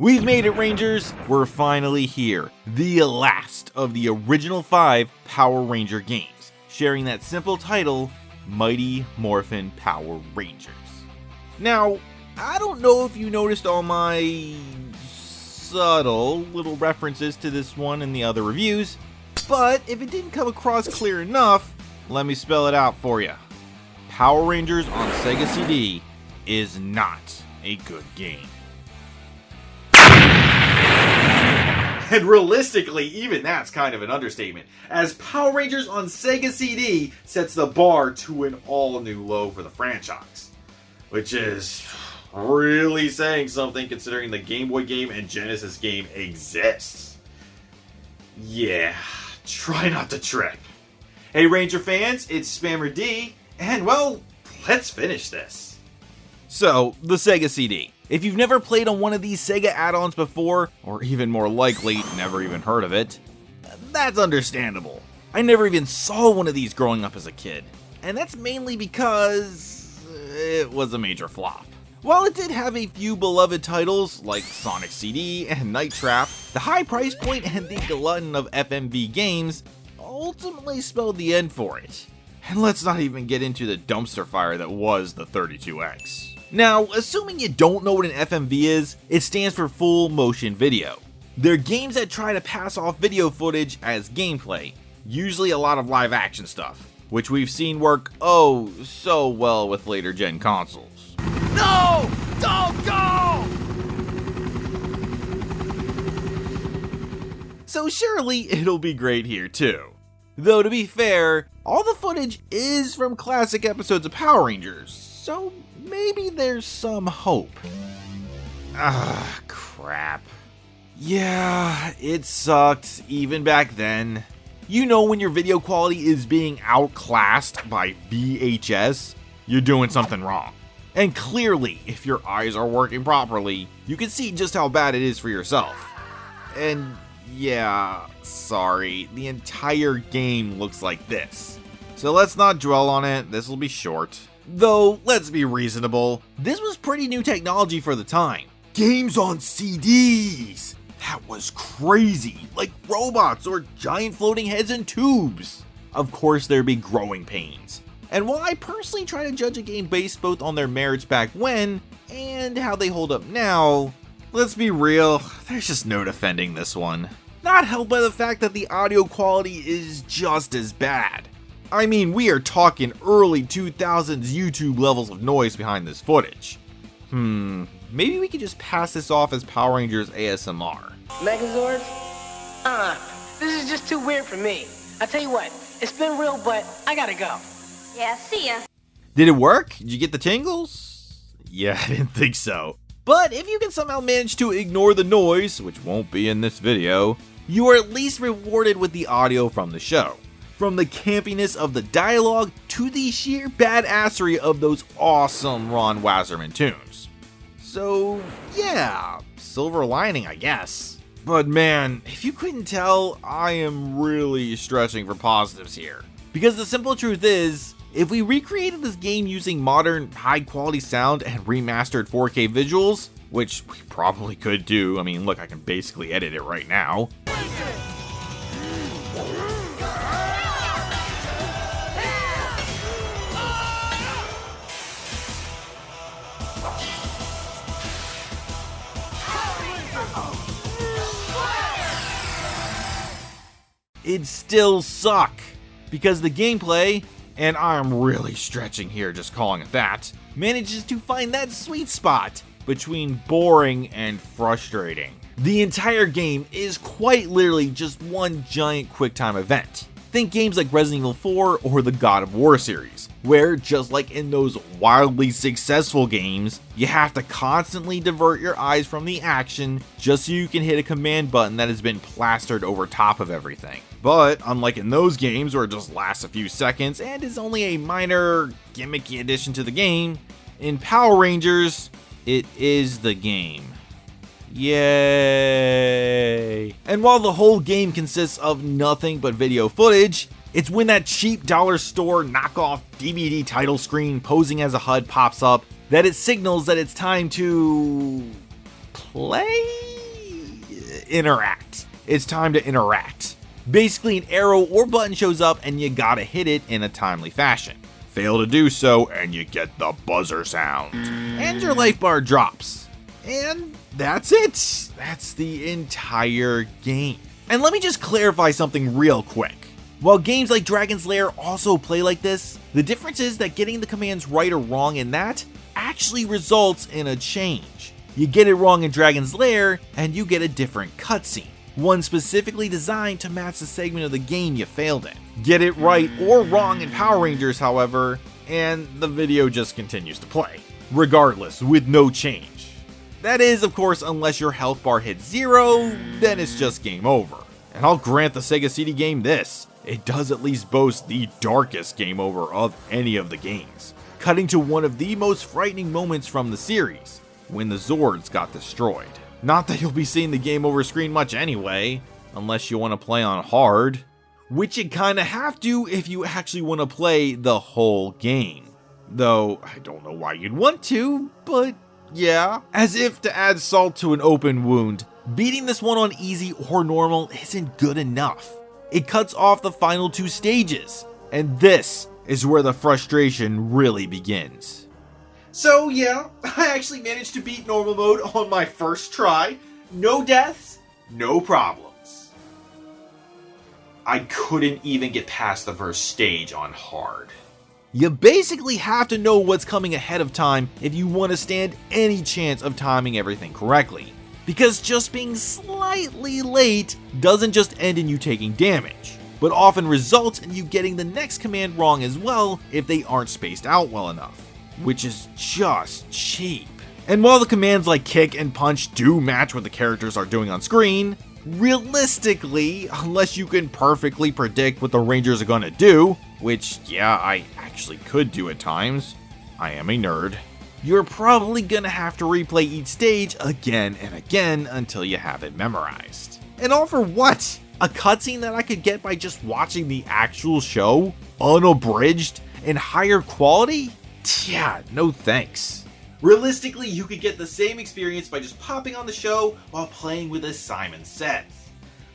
We've made it, Rangers! We're finally here. The last of the original 5 Power Ranger games, sharing that simple title, Mighty Morphin Power Rangers. Now, I don't know if you noticed all my subtle little references to this one in the other reviews, but if it didn't come across clear enough, let me spell it out for you. Power Rangers on Sega CD is not a good game. And realistically, even that's kind of an understatement, as Power Rangers on Sega CD sets the bar to an all-new low for the franchise. Which is really saying something considering the Game Boy game and Genesis game exists. Yeah, try not to trip. Hey Ranger fans, it's Spammer D, and well, let's finish this. So, the Sega CD. If you've never played on one of these Sega add-ons before, or even more likely, never even heard of it, that's understandable. I never even saw one of these growing up as a kid, and that's mainly because it was a major flop. While it did have a few beloved titles like Sonic CD and Night Trap, the high price point and the glutton of FMV games ultimately spelled the end for it. And let's not even get into the dumpster fire that was the 32X. Now, assuming you don't know what an FMV is, it stands for full motion video. They're games that try to pass off video footage as gameplay, usually a lot of live action stuff, which we've seen work oh so well with later gen consoles. No! Don't go! So surely it'll be great here too. Though to be fair, all the footage is from classic episodes of Power Rangers, so maybe there's some hope. Ah, crap. Yeah, it sucked even back then. You know when your video quality is being outclassed by VHS, you're doing something wrong. And clearly, if your eyes are working properly, you can see just how bad it is for yourself. And yeah, sorry, the entire game looks like this. So let's not dwell on it, this will be short. Though, let's be reasonable, this was pretty new technology for the time. Games on CDs! That was crazy, like robots or giant floating heads in tubes. Of course there'd be growing pains. And while I personally try to judge a game based both on their merits back when, and how they hold up now, let's be real, there's just no defending this one. Not helped by the fact that the audio quality is just as bad. I mean, we are talking early 2000s YouTube levels of noise behind this footage. Maybe we could just pass this off as Power Rangers ASMR. Megazords? This is just too weird for me. I tell you what, it's been real, but I gotta go. Yeah, see ya. Did it work? Did you get the tingles? Yeah, I didn't think so. But if you can somehow manage to ignore the noise, which won't be in this video, you are at least rewarded with the audio from the show. From the campiness of the dialogue to the sheer badassery of those awesome Ron Wasserman tunes. So yeah, silver lining I guess. But man, if you couldn't tell, I am really stretching for positives here. Because the simple truth is, if we recreated this game using modern, high-quality sound and remastered 4K visuals, which we probably could do, I mean, look, I can basically edit it right now. It'd still suck, because the gameplay, and I'm really stretching here just calling it that, manages to find that sweet spot between boring and frustrating. The entire game is quite literally just one giant QuickTime event. Think games like Resident Evil 4 or the God of War series, where just like in those wildly successful games, you have to constantly divert your eyes from the action just so you can hit a command button that has been plastered over top of everything. But unlike in those games where it just lasts a few seconds and is only a minor gimmicky addition to the game, in Power Rangers, it is the game. Yay! And while the whole game consists of nothing but video footage, it's when that cheap dollar store knockoff DVD title screen posing as a HUD pops up that it signals that it's time to play? interact. It's time to interact. Basically, an arrow or button shows up and you gotta hit it in a timely fashion. Fail to do so and you get the buzzer sound. And your life bar drops. And that's it. That's the entire game. And let me just clarify something real quick. While games like Dragon's Lair also play like this, the difference is that getting the commands right or wrong in that actually results in a change. You get it wrong in Dragon's Lair and you get a different cutscene, one specifically designed to match the segment of the game you failed in. Get it right or wrong in Power Rangers, however, and the video just continues to play, regardless, with no change. That is, of course, unless your health bar hits 0, then it's just game over. And I'll grant the Sega CD game this: it does at least boast the darkest game over of any of the games, cutting to one of the most frightening moments from the series, when the Zords got destroyed. Not that you'll be seeing the game over screen much anyway, unless you want to play on hard, which you kinda have to if you actually want to play the whole game. Though, I don't know why you'd want to, but yeah. As if to add salt to an open wound, beating this one on easy or normal isn't good enough. It cuts off the final 2 stages, and this is where the frustration really begins. So yeah, I actually managed to beat normal mode on my first try. No deaths, no problems. I couldn't even get past the first stage on hard. You basically have to know what's coming ahead of time if you want to stand any chance of timing everything correctly. Because just being slightly late doesn't just end in you taking damage, but often results in you getting the next command wrong as well if they aren't spaced out well enough, which is just cheap. And while the commands like kick and punch do match what the characters are doing on screen, realistically, unless you can perfectly predict what the Rangers are gonna do, which yeah, I actually could do at times, I am a nerd, you're probably gonna have to replay each stage again and again until you have it memorized. And all for what? A cutscene that I could get by just watching the actual show, unabridged, and higher quality? Yeah, no thanks. Realistically, you could get the same experience by just popping on the show while playing with as Simon says,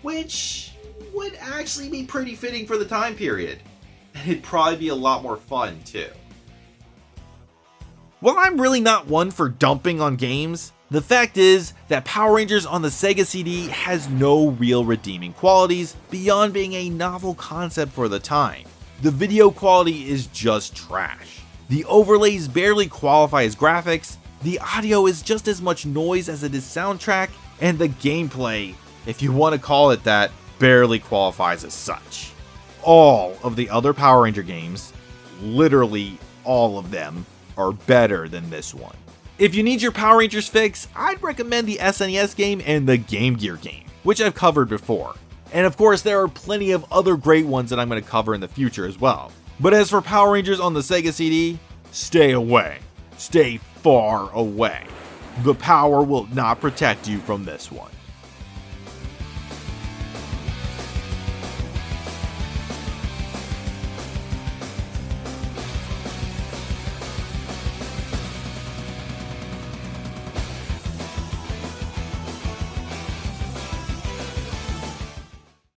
which would actually be pretty fitting for the time period, and it'd probably be a lot more fun too. While I'm really not one for dumping on games, the fact is that Power Rangers on the Sega CD has no real redeeming qualities beyond being a novel concept for the time. The video quality is just trash. The overlays barely qualify as graphics, the audio is just as much noise as it is soundtrack, and the gameplay, if you want to call it that, barely qualifies as such. All of the other Power Ranger games, literally all of them, are better than this one. If you need your Power Rangers fix, I'd recommend the SNES game and the Game Gear game, which I've covered before. And of course, there are plenty of other great ones that I'm going to cover in the future as well. But as for Power Rangers on the Sega CD, stay away. Stay far away. The power will not protect you from this one.